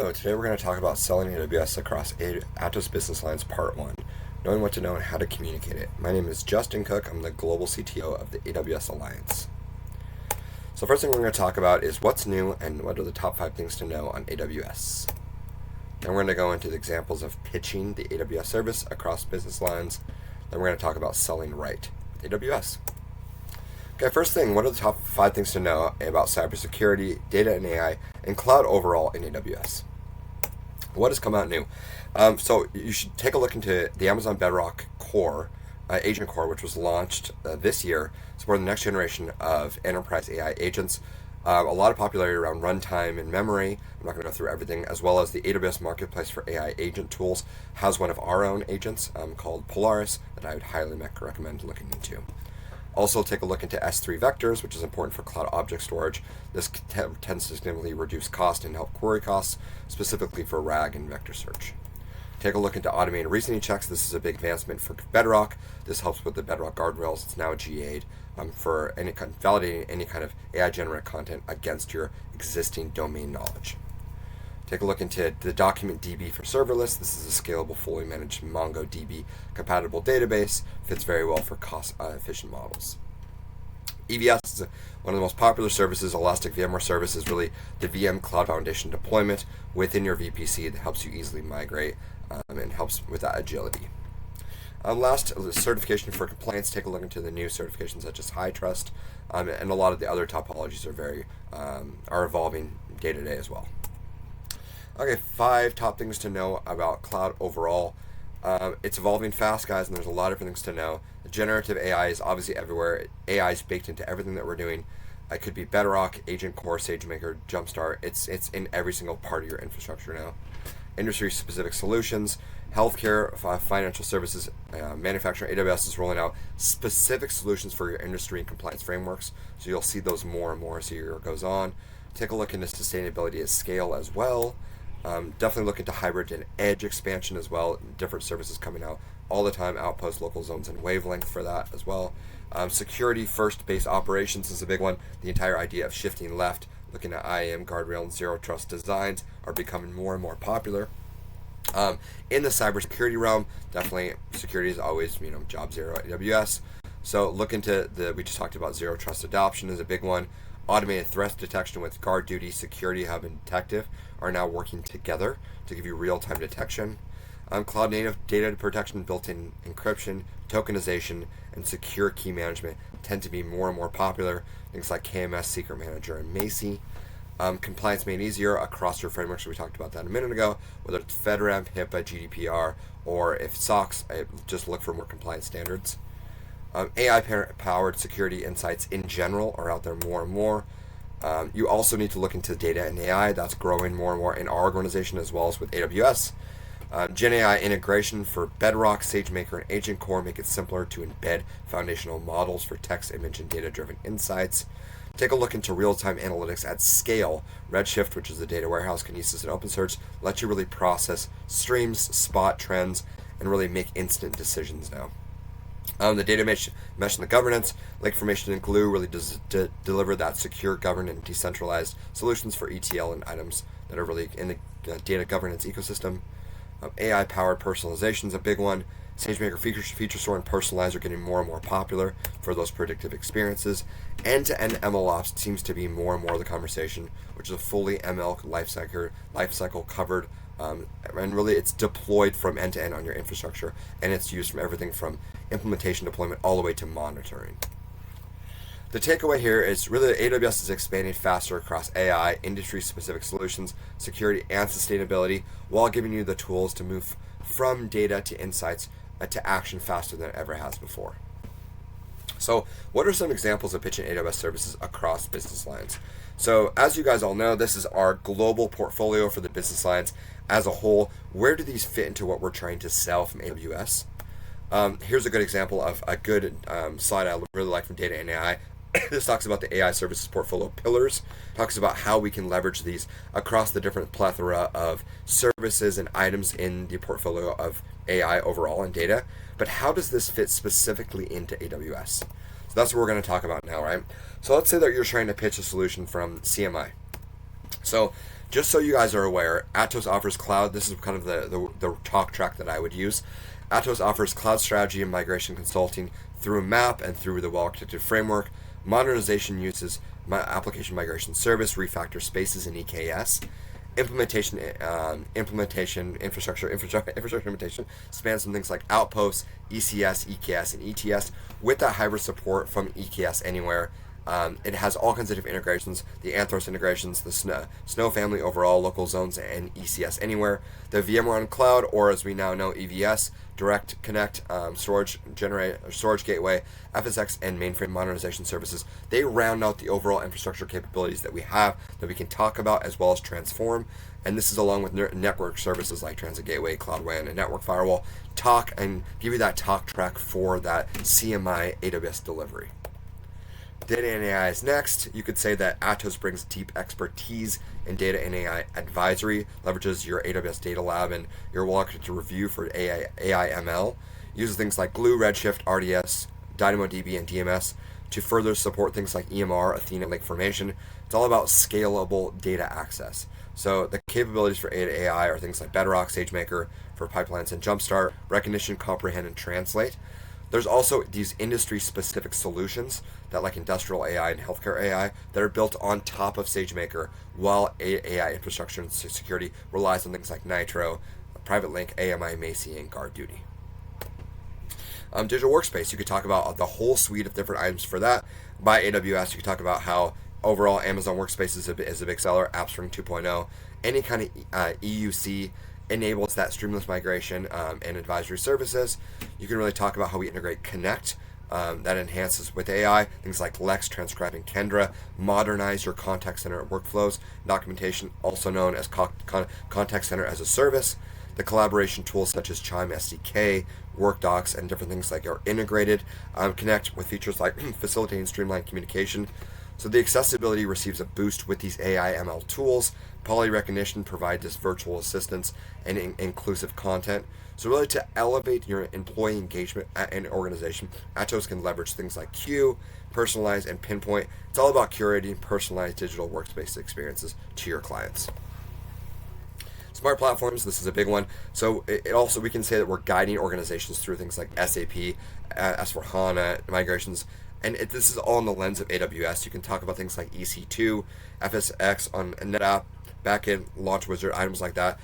So today we're going to talk about selling AWS across Atos business lines part 1, knowing what to know and how to communicate it. My name is Justin Cook. I'm the global CTO of the AWS Alliance. So first thing we're going to talk about is what's new and what are the top 5 things to know on AWS. Then we're going to go into the examples of pitching the AWS service across business lines. Then we're going to talk about selling right with AWS. Okay, first thing, what are the top 5 things to know about cybersecurity, data and AI, and cloud overall in AWS? What has come out new? So you should take a look into the Amazon Bedrock Core, Agent Core, which was launched this year, supporting the next generation of enterprise AI agents. A lot of popularity around runtime and memory. I'm not going to go through everything, as well as the AWS Marketplace for AI agent tools has one of our own agents called Polaris that I would highly recommend looking into. Also, take a look into S3 vectors, which is important for cloud object storage. This tends to significantly reduce cost and help query costs, specifically for RAG and vector search. Take a look into automated reasoning checks. This is a big advancement for Bedrock. This helps with the Bedrock guardrails. It's now GA'd for validating any kind of AI-generated content against your existing domain knowledge. Take a look into the document DB for serverless. This is a scalable, fully managed MongoDB compatible database. Fits very well for cost-efficient models. EVS is one of the most popular services. Elastic VMware Service is really the VM Cloud Foundation deployment within your VPC that helps you easily migrate and helps with that agility. Last, certification for compliance. Take a look into the new certifications such as High Trust, and a lot of the other topologies are evolving day to day as well. Okay, 5 top things to know about cloud overall. It's evolving fast, guys, and there's a lot of different things to know. Generative AI is obviously everywhere. AI is baked into everything that we're doing. It could be Bedrock, Agent Core, SageMaker, Jumpstart. It's in every single part of your infrastructure now. Industry-specific solutions, healthcare, financial services, manufacturing. AWS is rolling out specific solutions for your industry and compliance frameworks, so you'll see those more and more as the year goes on. Take a look into sustainability at scale as well. Definitely look into hybrid and edge expansion as well. Different services coming out all the time. Outpost, local zones, and wavelength for that as well. Security first based operations is a big one. The entire idea of shifting left, looking at IAM, guardrail, and zero trust designs are becoming more and more popular. In the cybersecurity realm, definitely security is always job zero at AWS. So look into we just talked about zero trust adoption is a big one. Automated threat detection with Guard Duty, Security Hub, and Detective are now working together to give you real-time detection. Cloud-native data protection, built-in encryption, tokenization, and secure key management tend to be more and more popular. Things like KMS, Secret Manager, and Macie. Compliance made easier across your frameworks. We talked about that a minute ago, whether it's FedRAMP, HIPAA, GDPR, or if SOX, just look for more compliance standards. AI-powered security insights in general are out there more and more. You also need to look into data and AI. That's growing more and more in our organization as well as with AWS. Gen AI integration for Bedrock, SageMaker, and Agent Core make it simpler to embed foundational models for text, image, and data-driven insights. Take a look into real-time analytics at scale. Redshift, which is the data warehouse, Kinesis, and OpenSearch, let you really process streams, spot trends, and really make instant decisions now. The data mesh and the governance, Lake Formation and Glue really does deliver that secure, governed, and decentralized solutions for ETL and items that are really in the data governance ecosystem. AI-powered personalization is a big one. SageMaker feature store and personalize are getting more and more popular for those predictive experiences. End-to-end MLOps seems to be more and more the conversation, which is a fully ML lifecycle covered. And really it's deployed from end to end on your infrastructure, and it's used from everything from implementation, deployment, all the way to monitoring. The takeaway here is really AWS is expanding faster across AI, industry-specific solutions, security, and sustainability, while giving you the tools to move from data to insights to action faster than it ever has before. So what are some examples of pitching AWS services across business lines? So as you guys all know, this is our global portfolio for the business lines as a whole. Where do these fit into what we're trying to sell from AWS? Here's a good example of a good slide I really like from Data and AI. This talks about the AI services portfolio pillars, talks about how we can leverage these across the different plethora of services and items in the portfolio of AI overall and data. But how does this fit specifically into AWS? So that's what we're going to talk about now, right? So let's say that you're trying to pitch a solution from CMI. So Just so you guys are aware, Atos offers cloud. This is kind of the talk track that I would use. Atos offers cloud strategy and migration consulting through MAP and through the well-architected framework. Modernization uses application migration service, refactor spaces in EKS. Implementation, infrastructure implementation spans some things like Outposts, ECS, EKS, and ETS with that hybrid support from EKS Anywhere. It has all kinds of different integrations, the Anthos integrations, the Snow family overall, local zones, and ECS Anywhere. The VMware on Cloud, or as we now know, EVS, Direct Connect, storage gateway, FSX, and mainframe modernization services. They round out the overall infrastructure capabilities that we have that we can talk about as well as transform. And this is along with network services like Transit Gateway, Cloud WAN, and Network Firewall. Talk and give you that talk track for that CMI AWS delivery. Data and AI is next. You could say that Atos brings deep expertise in data and AI advisory, leverages your AWS Data Lab and your well-architected review for AI ML, uses things like Glue, Redshift, RDS, DynamoDB, and DMS to further support things like EMR, Athena, Lake Formation. It's all about scalable data access. So the capabilities for AI are things like Bedrock, SageMaker for pipelines and Jumpstart, Recognition, Comprehend, and Translate. There's also these industry-specific solutions that like industrial AI and healthcare AI that are built on top of SageMaker, while AI infrastructure and security relies on things like Nitro, Private Link, AMI, Macie, and GuardDuty. Digital Workspace, you could talk about the whole suite of different items for that. By AWS, you could talk about how overall Amazon Workspace is a big seller, AppSpring 2.0, any kind of EUC enables that streamless migration and advisory services. You can really talk about how we integrate Connect that enhances with AI, things like Lex, Transcribe, and Kendra, modernize your contact center workflows, documentation, also known as contact center as a service. The collaboration tools such as Chime SDK, WorkDocs, and different things like are integrated. Connect with features like facilitating streamlined communication. So the accessibility receives a boost with these AI ML tools. Poly recognition provides this virtual assistance and inclusive content. So really to elevate your employee engagement at an organization, Atos can leverage things like Queue, personalize, and pinpoint. It's all about curating personalized digital workspace experiences to your clients. Smart platforms, this is a big one. So it also, we can say that we're guiding organizations through things like SAP, S4HANA, migrations, and this is all in the lens of AWS. You can talk about things like EC2, FSX on NetApp, backend, Launch Wizard, items like that.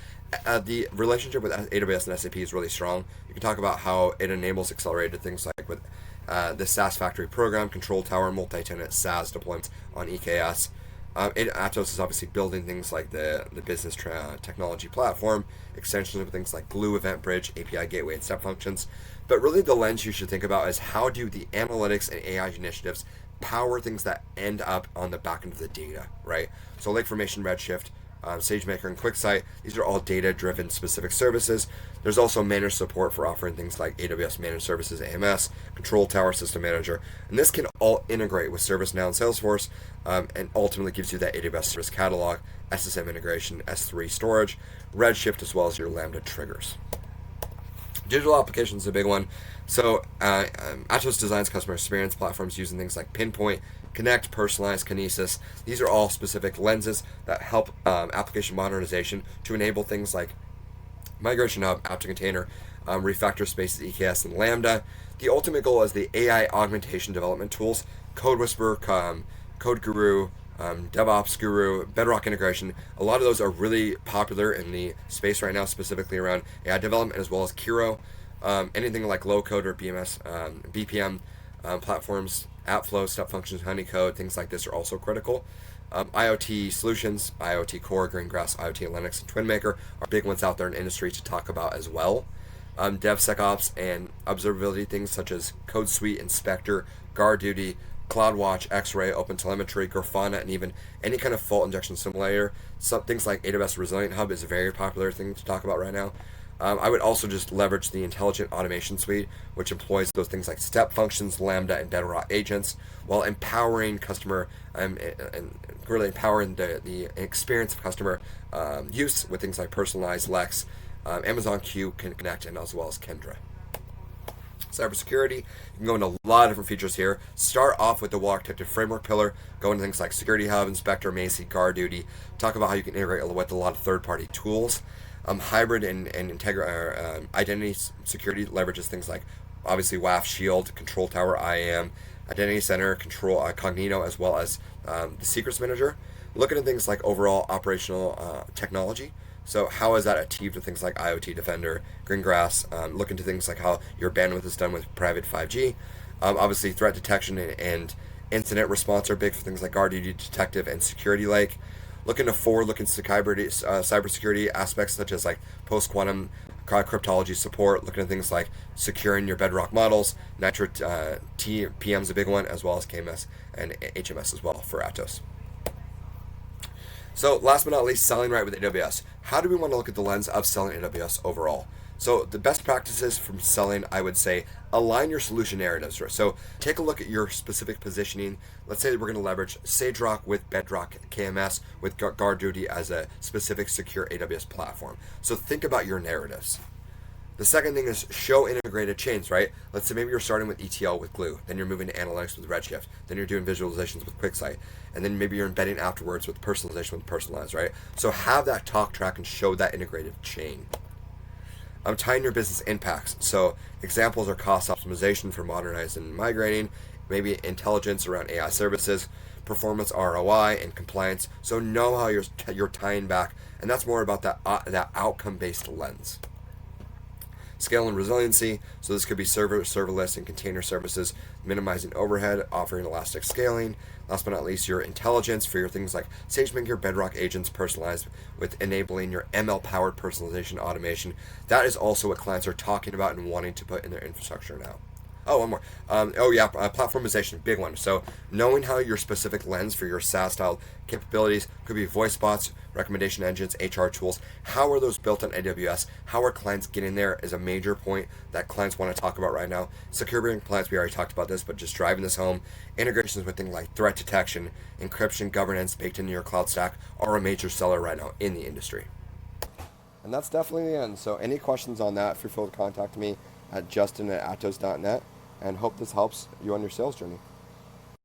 The relationship with AWS and SAP is really strong. You can talk about how it enables accelerated things like with the SaaS Factory program, Control Tower, multi-tenant SaaS deployments on EKS. Atos is obviously building things like the business technology platform, extensions of things like Glue, Event Bridge, API Gateway, and step functions. But really the lens you should think about is how do the analytics and AI initiatives power things that end up on the back end of the data, right? So Lake Formation, Redshift, SageMaker, and QuickSight, these are all data-driven specific services. There's also managed support for offering things like AWS Managed Services, AMS, Control Tower System Manager, and this can all integrate with ServiceNow and Salesforce, and ultimately gives you that AWS Service Catalog, SSM integration, S3 storage, Redshift, as well as your Lambda triggers. Digital applications is a big one. So Atos designs customer experience platforms using things like Pinpoint, Connect, Personalize, Kinesis. These are all specific lenses that help application modernization to enable things like Migration Hub, App to Container, Refactor Spaces, EKS, and Lambda. The ultimate goal is the AI augmentation development tools, Code Whisperer, Code Guru, DevOps Guru, Bedrock integration. A lot of those are really popular in the space right now, specifically around AI development, as well as Kiro. Anything like low code or BPM platforms, AppFlow, step functions, Honeycode, things like this are also critical. IoT solutions, IoT Core, Greengrass, IoT Linux, and TwinMaker are big ones out there in the industry to talk about as well. DevSecOps and observability things such as Code Suite, Inspector, GuardDuty, CloudWatch, X-Ray, OpenTelemetry, Grafana, and even any kind of fault injection simulator. Some things like AWS Resilient Hub is a very popular thing to talk about right now. I would also just leverage the Intelligent Automation Suite, which employs those things like step functions, Lambda, and Bedrock agents, while empowering customer and really empowering the experience of customer use with things like personalized Lex, Amazon Q, Connect, and as well as Kendra. Cybersecurity, you can go into a lot of different features here. Start off with the well-architected framework pillar, go into things like Security Hub, Inspector, Macy, Guard Duty, talk about how you can integrate with a lot of third-party tools. Hybrid and identity security leverages things like obviously WAF, Shield, Control Tower, IAM, Identity Center, Control, Cognito, as well as the Secrets Manager. Looking at things like overall operational technology. So how is that achieved with things like IoT Defender, Greengrass? Look into things like how your bandwidth is done with private 5G. Obviously, threat detection and incident response are big for things like Guard Duty, Detective, and Security Lake. Look into forward-looking cybersecurity aspects such as like post-quantum cryptology support. Looking at things like securing your bedrock models. Nitro TPM is a big one, as well as KMS and HMS as well for Atos. So last but not least, selling right with AWS. How do we want to look at the lens of selling AWS overall? So the best practices from selling, I would say, align your solution narratives. So take a look at your specific positioning. Let's say we're going to leverage SageRock with Bedrock KMS with Guard Duty as a specific secure AWS platform. So think about your narratives. The second thing is show integrated chains, right? Let's say maybe you're starting with ETL with Glue, then you're moving to analytics with Redshift, then you're doing visualizations with QuickSight, and then maybe you're embedding afterwards with personalization with Personalize, right? So have that talk track and show that integrated chain. Tying your business impacts. So examples are cost optimization for modernizing and migrating, maybe intelligence around AI services, performance ROI, and compliance. So know how you're tying back, and that's more about that outcome-based lens. Scale and resiliency, so this could be serverless, and container services, minimizing overhead, offering elastic scaling. Last but not least, your intelligence for your things like SageMaker, Bedrock agents, personalized with enabling your ML-powered personalization automation. That is also what clients are talking about and wanting to put in their infrastructure now. Oh, one more. Platformization, big one. So knowing how your specific lens for your SaaS-style capabilities could be voice bots, recommendation engines, HR tools. How are those built on AWS? How are clients getting there is a major point that clients want to talk about right now. Security and compliance, we already talked about this, but just driving this home. Integrations with things like threat detection, encryption, governance baked into your cloud stack are a major seller right now in the industry. And that's definitely the end. So any questions on that, feel free to contact me at justin@atos.net. And hope this helps you on your sales journey.